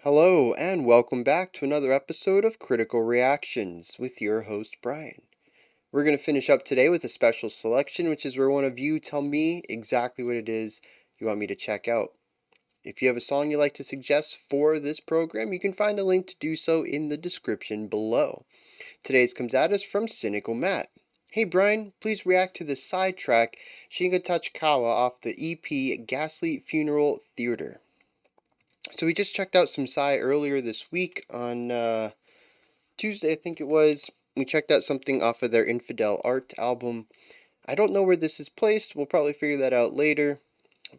Hello, and welcome back to another episode of Critical Reactions with your host, Bryan. We're going to finish up today with a special selection, which is where one of you tell me exactly what it is you want me to check out. If you have a song you'd like to suggest for this program, you can find a link to do so in the description below. Today's comes at us from Cynical Matt. Hey Bryan, please react to the side track Shingontachikawa off the EP Ghastly Funeral Theatre. So we just checked out some Sigh earlier this week on Tuesday, I think it was. We checked out something off of their Infidel Art album. I don't know where this is placed. We'll probably figure that out later.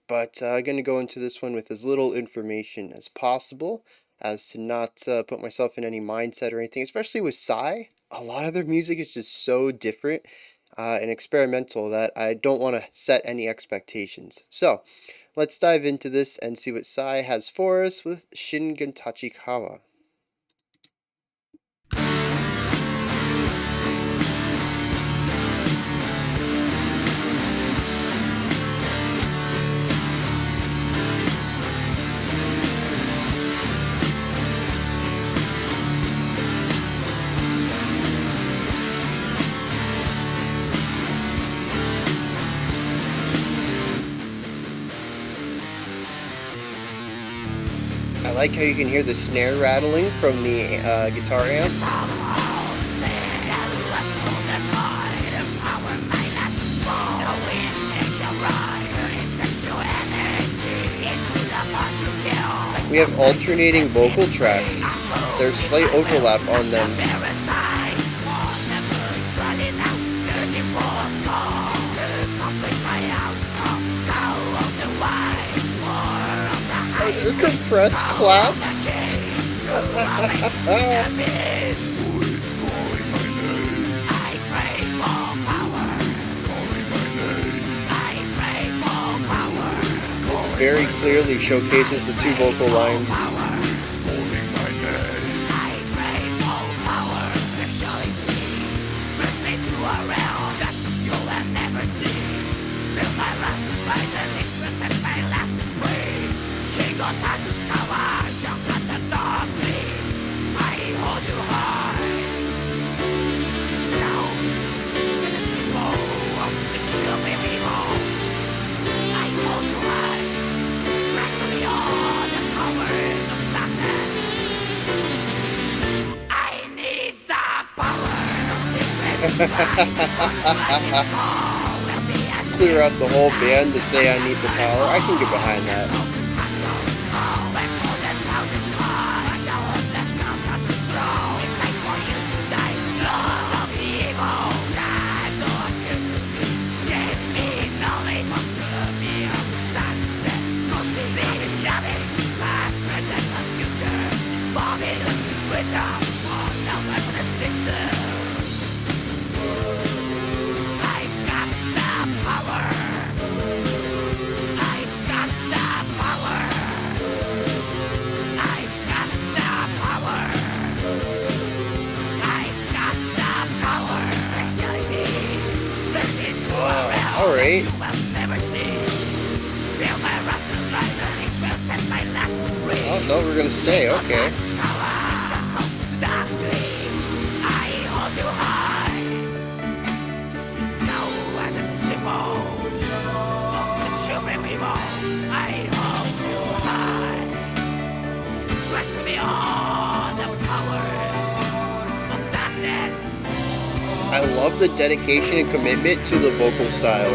But I'm going to go into this one with as little information as possible as to not put myself in any mindset or anything, especially with Sigh. A lot of their music is just so different and experimental that I don't want to set any expectations. So, let's dive into this and see what Sigh has for us with Shingontachikawa. I like how you can hear the snare rattling from the guitar amp. We have alternating vocal tracks. There's slight overlap on them. Are there compressed claps? This very clearly showcases the two vocal lines. Shingontachikawa, young at the dark gleam, I hold you high. Stone, in the symbol of the shielding evil, I hold you high. Back to me all the powers of darkness. I need the power of Clear out the whole band to say I need the power. I can get behind that. Alright. Oh, no, we're gonna stay, okay. I love the dedication and commitment to the vocal style.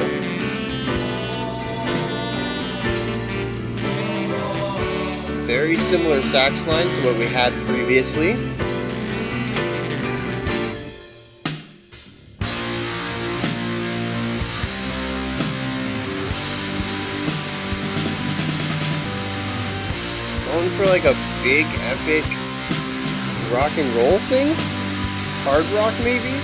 Very similar sax line to what we had previously. Going for like a big epic rock and roll thing? Hard rock maybe?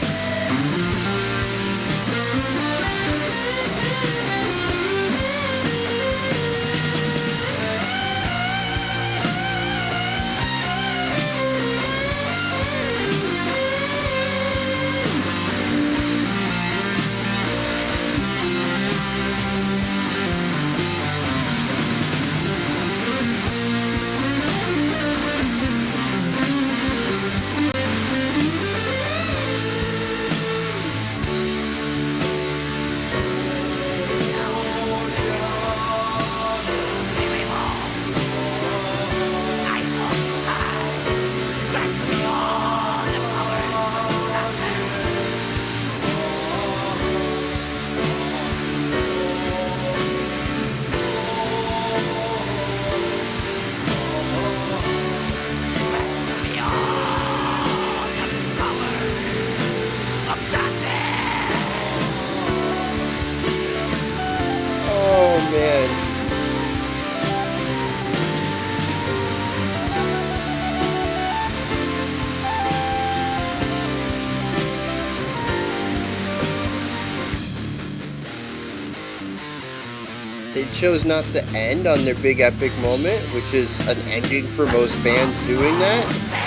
it chose not to end on their big epic moment, which is an ending for most bands doing that.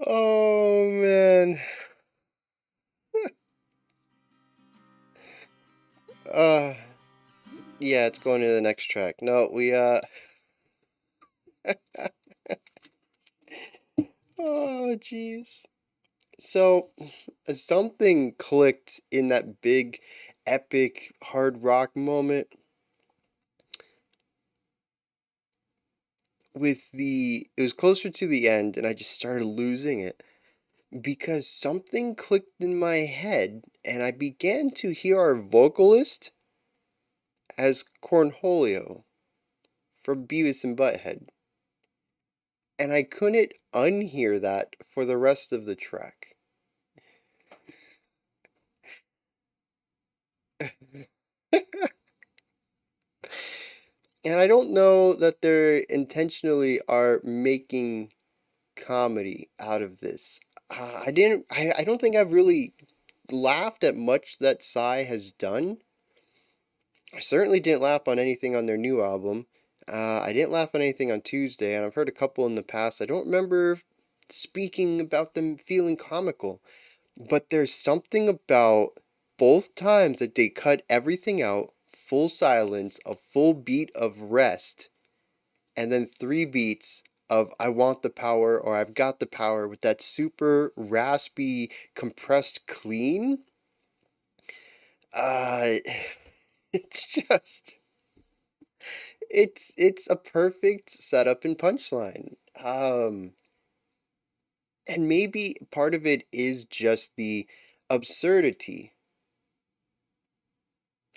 Oh man. Uh yeah, it's going to the next track. No, we oh jeez. So something clicked in that big epic hard rock moment with it was closer to the end and I just started losing it because something clicked in my head and I began to hear our vocalist as Cornholio from Beavis and Butthead. And I couldn't unhear that for the rest of the track. And I don't know that they intentionally are making comedy out of this. I don't think I've really laughed at much that Sigh has done. I certainly didn't laugh on anything on their new album. I didn't laugh on anything on Tuesday, and I've heard a couple in the past. I don't remember speaking about them feeling comical, but there's something about both times that they cut everything out, full silence, a full beat of rest, and then 3 beats of I want the power or I've got the power with that super raspy, compressed clean. Uh, it's just it's a perfect setup and punchline. And maybe part of it is just the absurdity.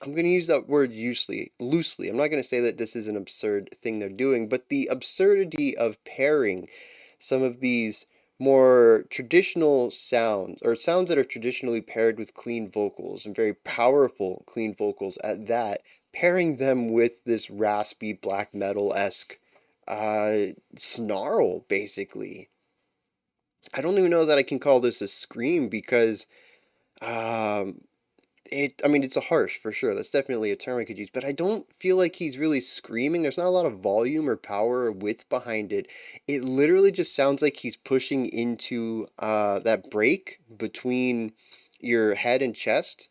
I'm going to use that word loosely. I'm not going to say that this is an absurd thing they're doing, but the absurdity of pairing some of these more traditional sounds, or sounds that are traditionally paired with clean vocals and very powerful clean vocals at that, pairing them with this raspy black metal esque snarl, basically. I don't even know that I can call this a scream because um, I mean, it's a harsh for sure. That's definitely a term I could use, but I don't feel like he's really screaming. There's not a lot of volume or power or width behind it. It literally just sounds like he's pushing into that break between your head and chest,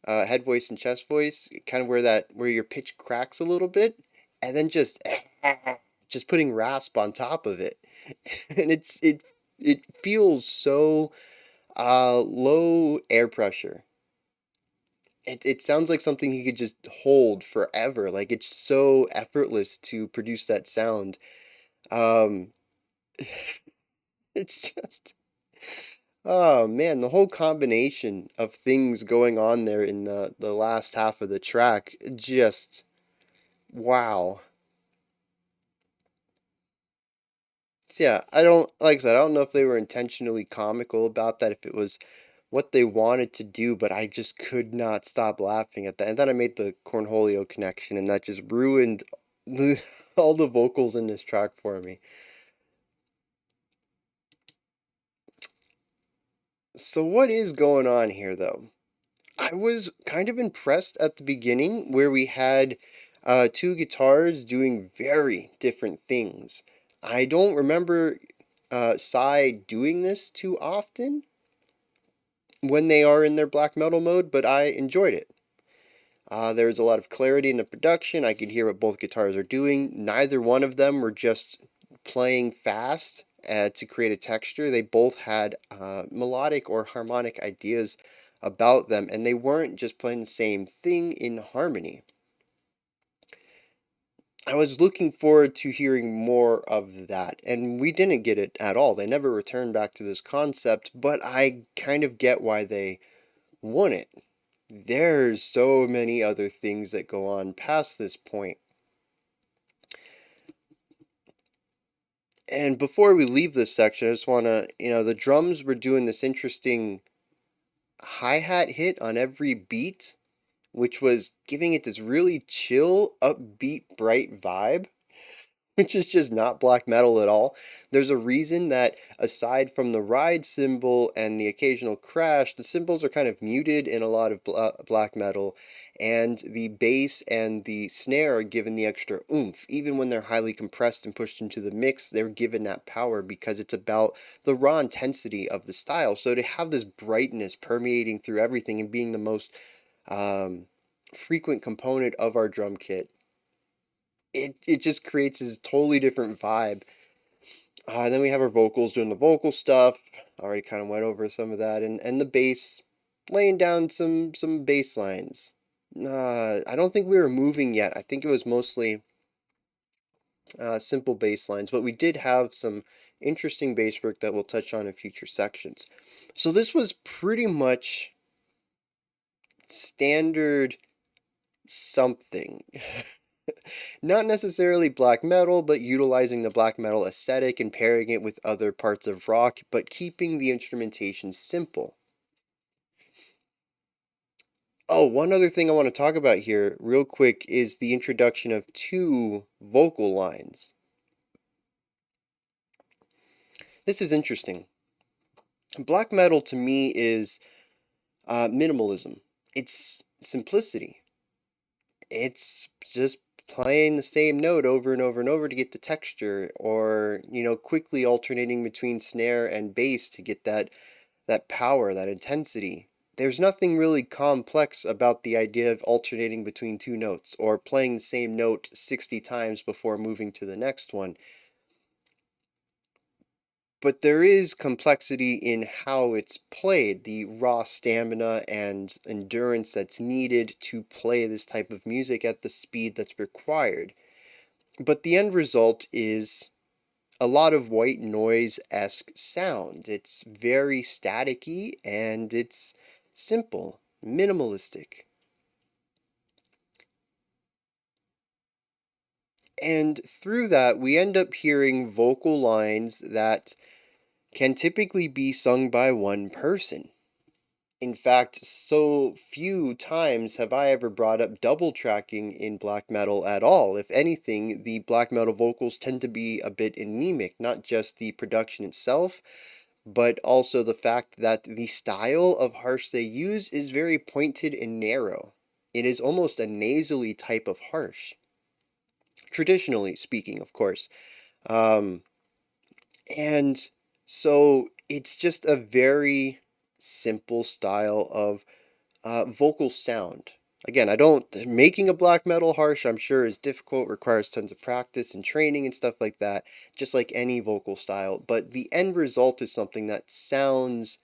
head voice and chest voice, kind of where your pitch cracks a little bit, and then just putting rasp on top of it, and it feels so low air pressure. It sounds like something he could just hold forever. Like it's so effortless to produce that sound. Um, it's just, oh man, the whole combination of things going on there in the last half of the track, just wow. So yeah, I don't like I said, I don't know if they were intentionally comical about that, if it was what they wanted to do, but I just could not stop laughing at that. And then I made the Cornholio connection, and that just ruined all the vocals in this track for me. So, what is going on here, though? I was kind of impressed at the beginning where we had two guitars doing very different things. I don't remember Psy doing this too often when they are in their black metal mode, but I enjoyed it. There was a lot of clarity in the production. I could hear what both guitars are doing. Neither one of them were just playing fast to create a texture. They both had melodic or harmonic ideas about them, and they weren't just playing the same thing in harmony. I was looking forward to hearing more of that, and we didn't get it at all. They never returned back to this concept, but I kind of get why they want it. There's so many other things that go on past this point. And before we leave this section, I just want to, the drums were doing this interesting hi-hat hit on every beat, which was giving it this really chill, upbeat, bright vibe, which is just not black metal at all. There's a reason that aside from the ride cymbal and the occasional crash, the cymbals are kind of muted in a lot of black metal, and the bass and the snare are given the extra oomph. Even when they're highly compressed and pushed into the mix, they're given that power because it's about the raw intensity of the style. So to have this brightness permeating through everything and being the most um, frequent component of our drum kit, it just creates this totally different vibe. Then we have our vocals doing the vocal stuff. Already kind of went over some of that, and the bass, laying down some bass lines. I don't think we were moving yet. I think it was mostly simple bass lines, but we did have some interesting bass work that we'll touch on in future sections. So this was pretty much standard something. Not necessarily black metal, but utilizing the black metal aesthetic and pairing it with other parts of rock, but keeping the instrumentation simple. Oh, one other thing I want to talk about here, real quick, is the introduction of two vocal lines. This is interesting. Black metal to me is minimalism, it's simplicity. It's just playing the same note over and over and over to get the texture, or quickly alternating between snare and bass to get that power, that intensity. There's nothing really complex about the idea of alternating between two notes or playing the same note 60 times before moving to the next one. But there is complexity in how it's played, the raw stamina and endurance that's needed to play this type of music at the speed that's required. But the end result is a lot of white noise-esque sound. It's very staticky and it's simple, minimalistic. And through that, we end up hearing vocal lines that can typically be sung by one person. In fact, so few times have I ever brought up double tracking in black metal at all. If anything, the black metal vocals tend to be a bit anemic, not just the production itself, but also the fact that the style of harsh they use is very pointed and narrow. It is almost a nasally type of harsh, traditionally speaking, of course. Um, and so it's just a very simple style of vocal sound. Again, I don't, making a black metal harsh, I'm sure, is difficult, requires tons of practice and training and stuff like that, just like any vocal style. But the end result is something that sounds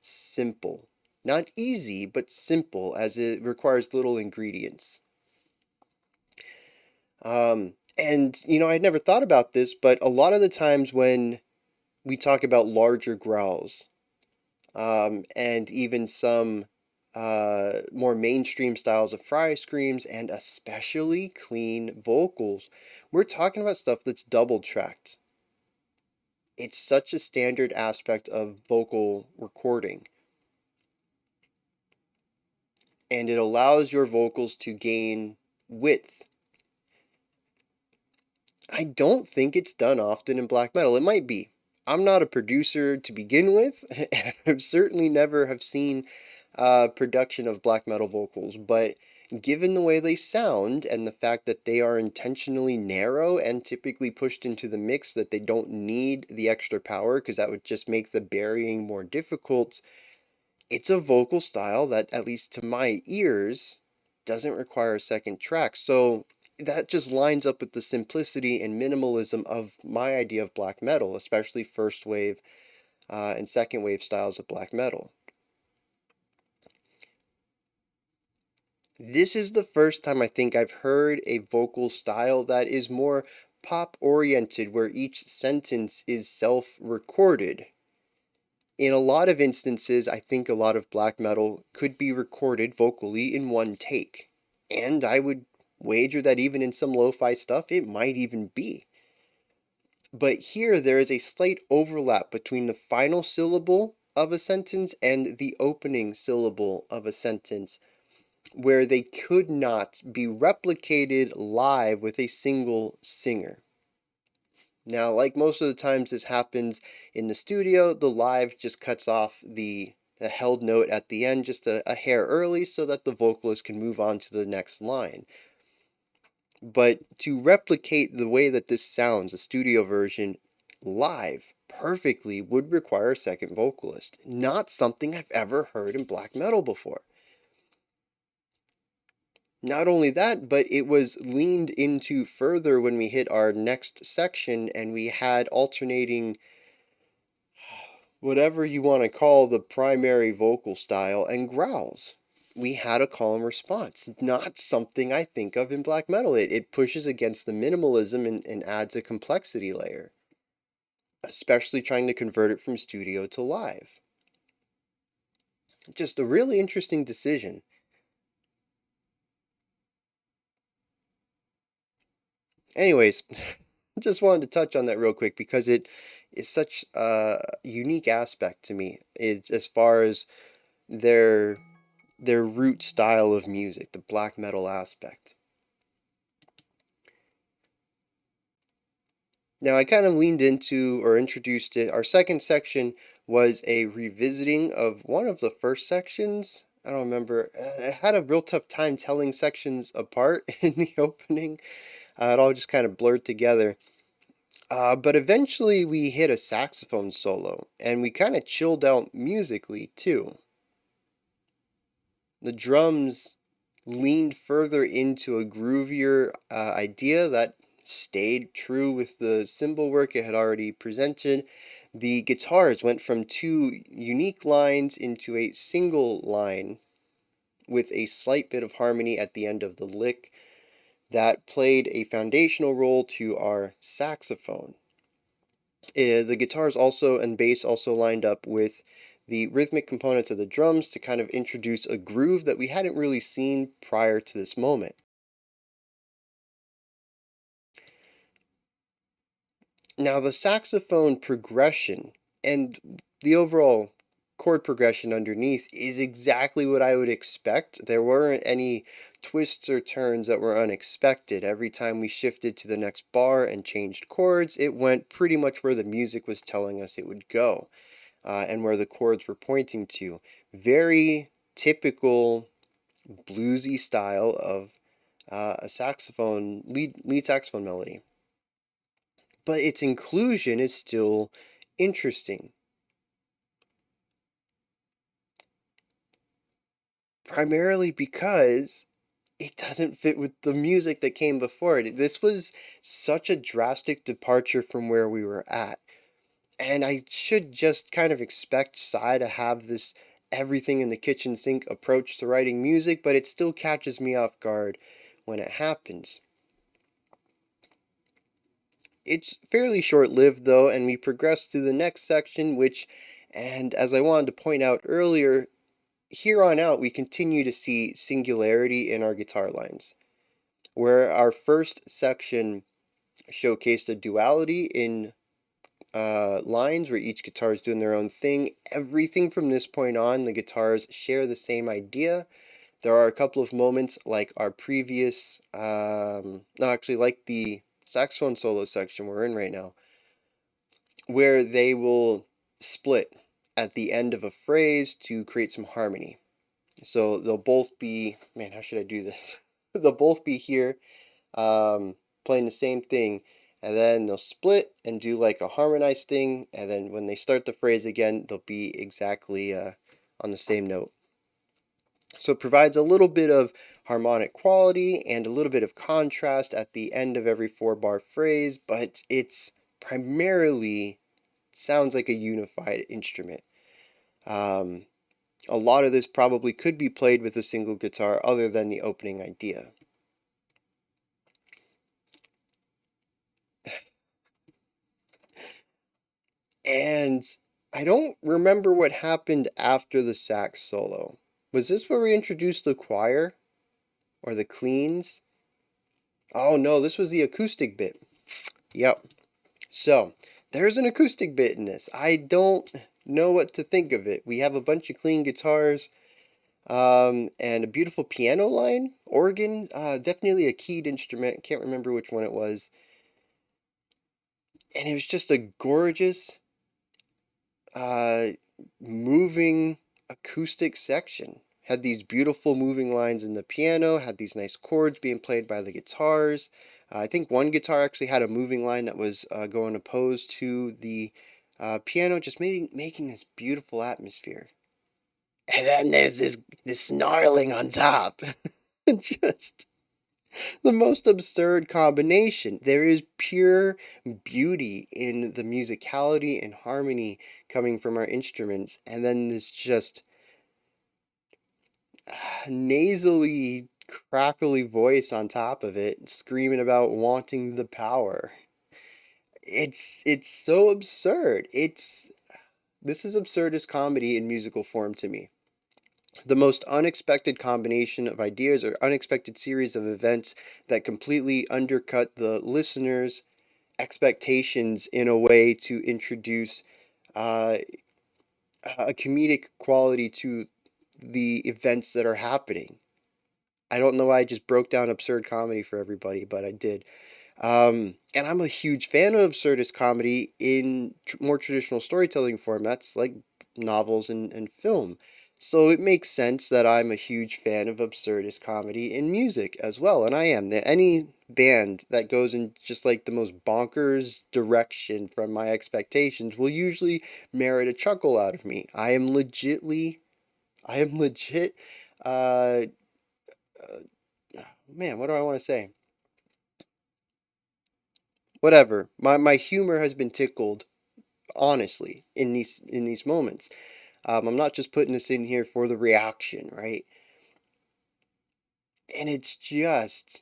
simple. Not easy, but simple, as it requires little ingredients. And, I'd never thought about this, but a lot of the times when we talk about larger growls, and even some more mainstream styles of fry screams, and especially clean vocals. We're talking about stuff that's double tracked. It's such a standard aspect of vocal recording, and it allows your vocals to gain width. I don't think it's done often in black metal. It might be. I'm not a producer to begin with. I've certainly never have seen production of black metal vocals, but given the way they sound and the fact that they are intentionally narrow and typically pushed into the mix, that they don't need the extra power because that would just make the burying more difficult, it's a vocal style that, at least to my ears, doesn't require a second track. So that just lines up with the simplicity and minimalism of my idea of black metal, especially first wave and second wave styles of black metal. This is the first time I think I've heard a vocal style that is more pop oriented, where each sentence is self recorded. In a lot of instances, I think a lot of black metal could be recorded vocally in one take. And I would wager that even in some lo fi stuff, it might even be. But here there is a slight overlap between the final syllable of a sentence and the opening syllable of a sentence, where they could not be replicated live with a single singer. Now, like most of the times this happens in the studio, the live just cuts off the held note at the end just a hair early so that the vocalist can move on to the next line. But to replicate the way that this sounds, the studio version, live perfectly would require a second vocalist. Not something I've ever heard in black metal before. Not only that, but it was leaned into further when we hit our next section and we had alternating whatever you want to call the primary vocal style and growls. We had a call and response. Not something I think of in black metal. It pushes against the minimalism and adds a complexity layer, especially trying to convert it from studio to live. Just a really interesting decision. Anyways, just wanted to touch on that real quick because it is such a unique aspect to me as far as their root style of music, the black metal aspect. Now, I kind of leaned into or introduced it. Our second section was a revisiting of one of the first sections. I don't remember. I had a real tough time telling sections apart in the opening. It all just kind of blurred together. But eventually we hit a saxophone solo, and we kind of chilled out musically too. The drums leaned further into a groovier idea that stayed true with the cymbal work it had already presented. The guitars went from two unique lines into a single line with a slight bit of harmony at the end of the lick that played a foundational role to our saxophone. The guitars also and bass also lined up with the rhythmic components of the drums to kind of introduce a groove that we hadn't really seen prior to this moment. Now, the saxophone progression and the overall chord progression underneath is exactly what I would expect. There weren't any twists or turns that were unexpected. Every time we shifted to the next bar and changed chords, it went pretty much where the music was telling us it would go, and where the chords were pointing to. Very typical bluesy style of a saxophone lead saxophone melody. But its inclusion is still interesting. Primarily because it doesn't fit with the music that came before it. This was such a drastic departure from where we were at. And I should just kind of expect Sigh to have this everything in the kitchen sink approach to writing music, but it still catches me off guard when it happens. It's fairly short lived though, and we progress to the next section, which, and as I wanted to point out earlier, here on out we continue to see singularity in our guitar lines. Where our first section showcased a duality in lines where each guitar is doing their own thing, everything from this point on, the guitars share the same idea. There are a couple of moments like our previous, no, actually, like the saxophone solo section we're in right now, where they will split at the end of a phrase to create some harmony. So they'll both be, man, how should I do this? They'll both be here playing the same thing, and then they'll split and do like a harmonized thing, and then when they start the phrase again, they'll be exactly on the same note. So it provides a little bit of harmonic quality and a little bit of contrast at the end of every 4-bar phrase, but it's primarily sounds like a unified instrument. A lot of this probably could be played with a single guitar other than the opening idea. And I don't remember what happened after the sax solo. Was this where we introduced the choir? Or the cleans? Oh no, this was the acoustic bit. Yep. So, there's an acoustic bit in this. I don't know what to think of it. We have a bunch of clean guitars, and a beautiful piano line, organ, definitely a keyed instrument. Can't remember which one it was. And it was just a gorgeous, uh, moving acoustic section. Had these beautiful moving lines in the piano, had these nice chords being played by the guitars. I think one guitar actually had a moving line that was going opposed to the piano, just making this beautiful atmosphere. And then there's this snarling on top. Just the most absurd combination. There is pure beauty in the musicality and harmony coming from our instruments, and then this just nasally, crackly voice on top of it, screaming about wanting the power. It's so absurd. This is absurdist comedy in musical form to me. The most unexpected combination of ideas or unexpected series of events that completely undercut the listener's expectations in a way to introduce uh, a comedic quality to the events that are happening. I don't know why I just broke down absurd comedy for everybody, but I did. And I'm a huge fan of absurdist comedy in more traditional storytelling formats like novels and film. So it makes sense that I'm a huge fan of absurdist comedy in music as well, and I am. Any band that goes in just like the most bonkers direction from my expectations will usually merit a chuckle out of me. I am legit, uh, man, what do I want to say? Whatever. My humor has been tickled honestly in these moments. I'm not just putting this in here for the reaction, right? And it's just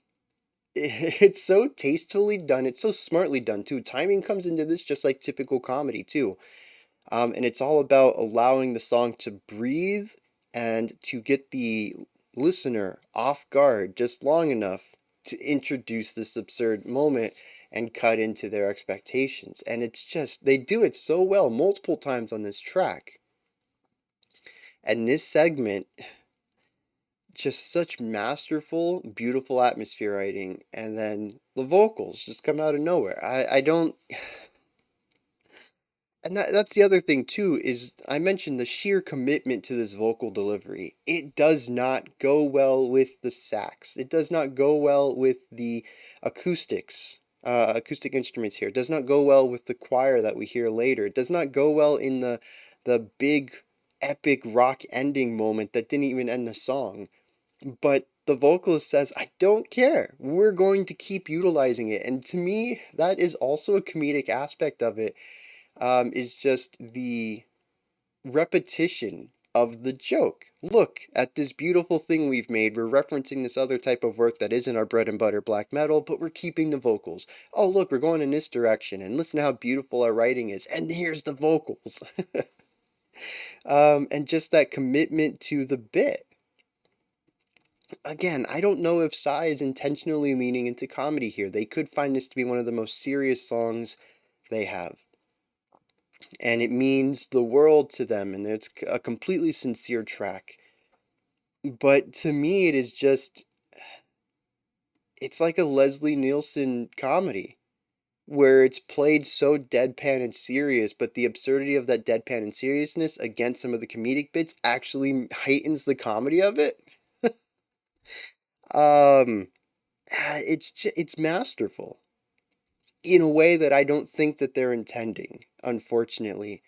it's so tastefully done. It's so smartly done too. Timing comes into this just like typical comedy too. And it's all about allowing the song to breathe and to get the listener off guard just long enough to introduce this absurd moment and cut into their expectations. And it's just, they do it so well multiple times on this track. And this segment, just such masterful, beautiful atmosphere writing. And then the vocals just come out of nowhere. I don't. And that's the other thing too is I mentioned the sheer commitment to this vocal delivery. It does not go well with the sax. It does not go well with the acoustics, acoustic instruments here. It does not go well with the choir that we hear later. It does not go well in the big epic rock ending moment that didn't even end the song. But the vocalist says, "I don't care. We're going to keep utilizing it." And to me, that is also a comedic aspect of it, is just the repetition of the joke. Look at this beautiful thing we've made. We're referencing this other type of work that isn't our bread and butter black metal, but we're keeping the vocals. Oh, look, we're going in this direction, and listen to how beautiful our writing is. And here's the vocals. And just that commitment to the bit. Again, I don't know if Sigh is intentionally leaning into comedy here. They could find this to be one of the most serious songs they have, and it means the world to them, and it's a completely sincere track. But to me, it is just, it's like a Leslie Nielsen comedy where it's played so deadpan and serious, but the absurdity of that deadpan and seriousness against some of the comedic bits actually heightens the comedy of it. Um, it's masterful in a way that I don't think that they're intending, unfortunately.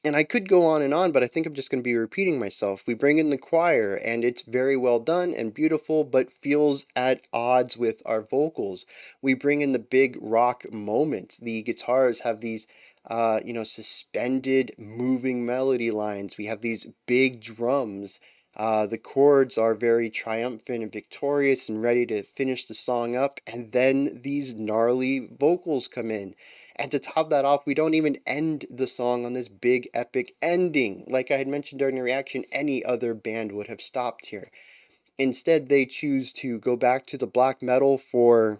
And I could go on and on, but I think I'm just going to be repeating myself. We bring in the choir, and it's very well done and beautiful, but feels at odds with our vocals. We bring in the big rock moment. The guitars have these, suspended, moving melody lines. We have these big drums. The chords are very triumphant and victorious and ready to finish the song up. And then these gnarly vocals come in. And to top that off, we don't even end the song on this big epic ending. Like I had mentioned during the reaction, any other band would have stopped here. Instead, they choose to go back to the black metal for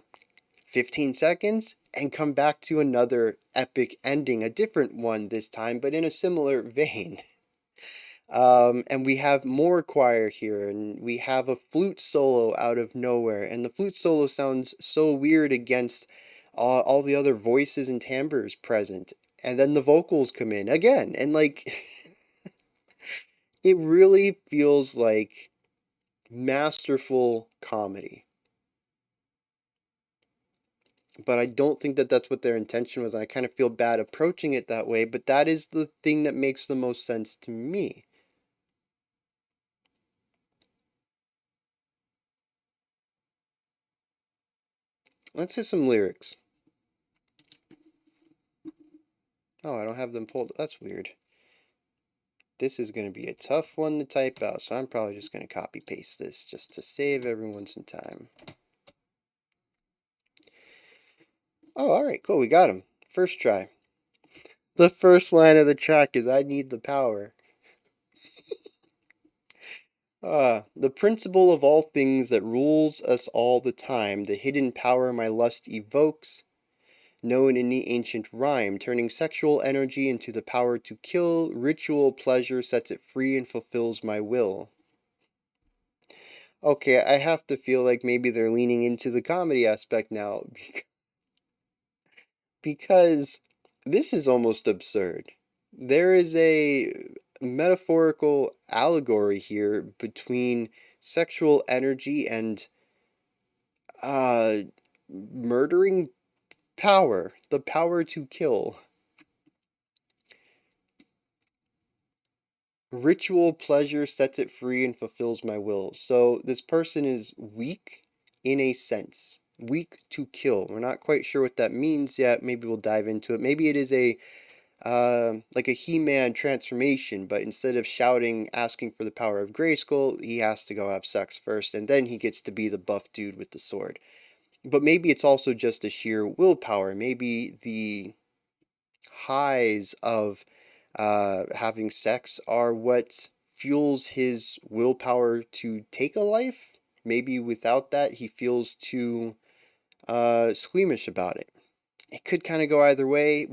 15 seconds and come back to another epic ending, a different one this time, but in a similar vein. And we have more choir here, and we have a flute solo out of nowhere, and the flute solo sounds so weird against all the other voices and timbres present. And then the vocals come in again, and like, it really feels like masterful comedy. But I don't think that that's what their intention was, and I kind of feel bad approaching it that way, but that is the thing that makes the most sense to me. Let's hit some lyrics. Oh, I don't have them pulled. That's weird. This is going to be a tough one to type out, so I'm probably just going to copy paste this just to save everyone some time. Oh, alright, cool, we got him. First try. The first line of the track is I need the power. The principle of all things that rules us all the time, the hidden power my lust evokes, known in the ancient rhyme, turning sexual energy into the power to kill, ritual pleasure sets it free and fulfills my will. Okay, I have to feel like maybe they're leaning into the comedy aspect now because this is almost absurd. There is a metaphorical allegory here between sexual energy and uh murdering power, the power to kill. Ritual pleasure sets it free and fulfills my will. So this person is weak in a sense. Weak to kill. We're not quite sure what that means yet. Maybe we'll dive into it. Maybe it is a like a He-Man transformation, but instead of shouting, asking for the power of Grayskull, he has to go have sex first, and then he gets to be the buff dude with the sword. But maybe it's also just a sheer willpower. Maybe the highs of having sex are what fuels his willpower to take a life. Maybe without that, he feels too squeamish about it. It could kind of go either way,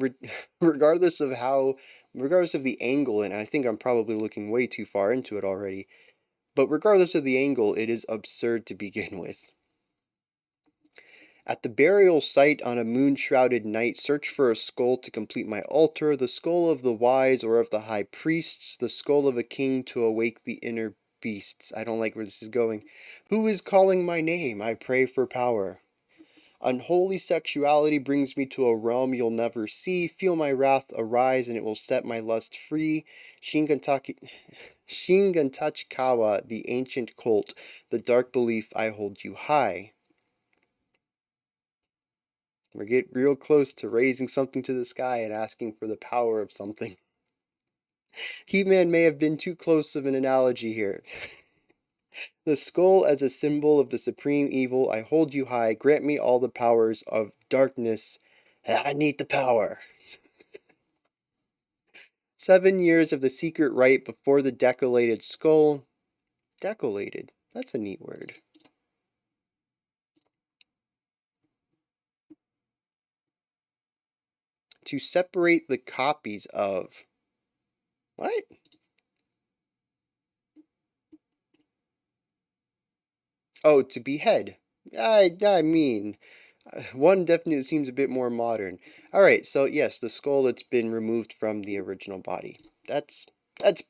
regardless of how, regardless of the angle, and I think I'm probably looking way too far into it already, but regardless of the angle, it is absurd to begin with. At the burial site on a moon-shrouded night, search for a skull to complete my altar, the skull of the wise or of the high priests, the skull of a king to awake the inner beasts. I don't like where this is going. Who is calling my name? I pray for power. Unholy sexuality brings me to a realm you'll never see. Feel my wrath arise and it will set my lust free. Shingontachikawa, the ancient cult, the dark belief I hold you high. We're getting real close to raising something to the sky and asking for the power of something. He-Man may have been too close of an analogy here. The skull as a symbol of the supreme evil, I hold you high, grant me all the powers of darkness. I need the power. 7 years of the secret rite before the decollated skull. Decollated? That's a neat word. To separate the copies of. What? Oh, to behead. I mean, one definitely seems a bit more modern. All right, so yes, the skull that's been removed from the original body. That's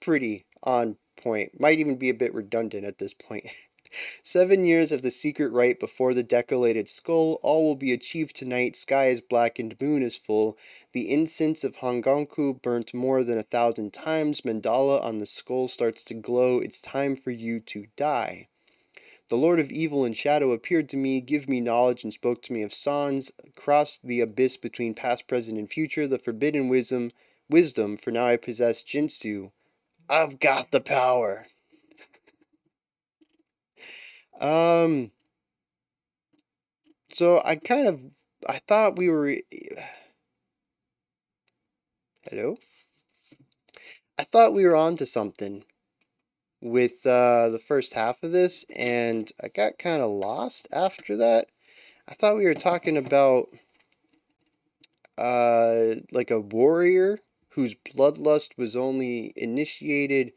pretty on point. Might even be a bit redundant at this point. 7 years of the secret rite before the decollated skull. All will be achieved tonight. Sky is black and moon is full. The incense of Honganku burnt more than 1,000 times. Mandala on the skull starts to glow. It's time for you to die. The Lord of Evil and Shadow appeared to me, give me knowledge, and spoke to me of Sans, crossed the abyss between past, present, and future, the forbidden wisdom, for now I possess Jinsu. I've got the power. Um, so I thought we were, hello? I thought we were on to something. with the first half of this, and I got kind of lost after that. I thought we were talking about like a warrior whose bloodlust was only initiated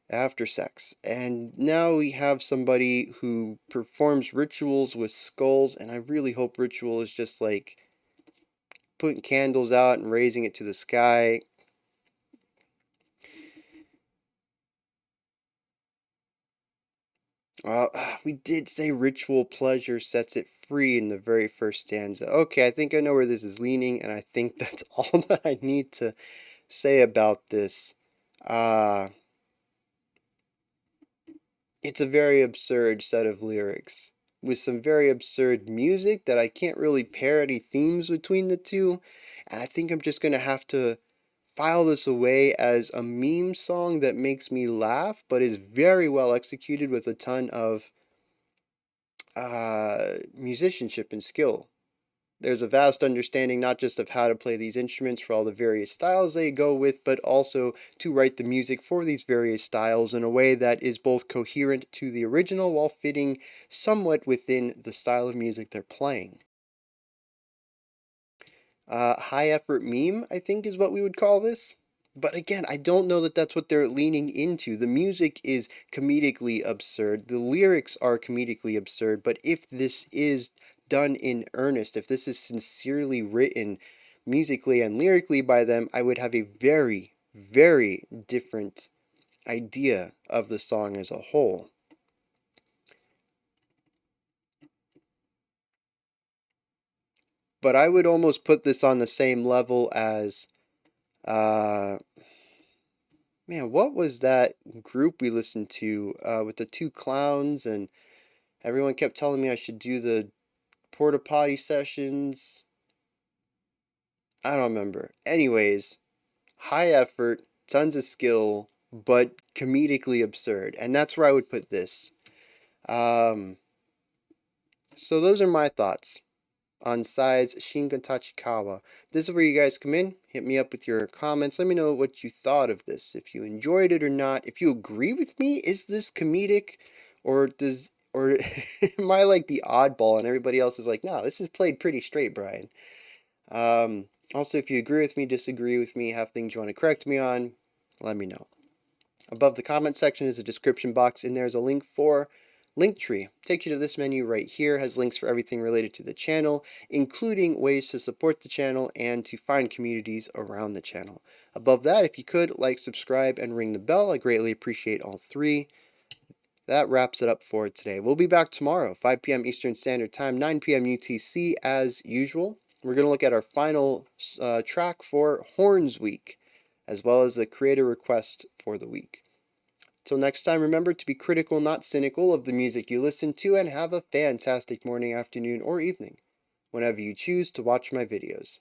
after sex. And now we have somebody who performs rituals with skulls, and I really hope ritual is just like putting candles out and raising it to the sky. Uh, we did say ritual pleasure sets it free in the very first stanza. Okay, I think I know where this is leaning, and I think that's all that I need to say about this. Uh, it's a very absurd set of lyrics with some very absurd music that I can't really pair any themes between the two. And I think I'm just going to have to file this away as a meme song that makes me laugh, but is very well executed with a ton of musicianship and skill. There's a vast understanding not just of how to play these instruments for all the various styles they go with, but also to write the music for these various styles in a way that is both coherent to the original while fitting somewhat within the style of music they're playing. High effort meme, I think, is what we would call this. But again, I don't know that that's what they're leaning into. The music is comedically absurd, the lyrics are comedically absurd, but if this is done in earnest, if this is sincerely written musically and lyrically by them, I would have a very, very different idea of the song as a whole. But I would almost put this on the same level as uh, man, what was that group we listened to with the two clowns and everyone kept telling me I should do the porta potty sessions? I don't remember. Anyways, high effort, tons of skill, but comedically absurd. And that's where I would put this. Um, so those are my thoughts on Sigh's Shingontachikawa. This is where you guys come in. Hit me up with your comments. Let me know what you thought of this. If you enjoyed it or not. If you agree with me, is this comedic, or am I like the oddball and everybody else is like, no, this is played pretty straight, Bryan. Also, if you agree with me, disagree with me, have things you want to correct me on, let me know. Above the comment section is a description box, and there's a link for Linktree. Takes you to this menu right here, has links for everything related to the channel, including ways to support the channel and to find communities around the channel. Above that, if you could, like, subscribe, and ring the bell, I greatly appreciate all three. That wraps it up for today. We'll be back tomorrow, 5 p.m. Eastern Standard Time, 9 p.m. UTC, as usual. We're going to look at our final track for Horns Week, as well as the creator request for the week. Till next time, remember to be critical, not cynical, of the music you listen to, and have a fantastic morning, afternoon, or evening, whenever you choose to watch my videos.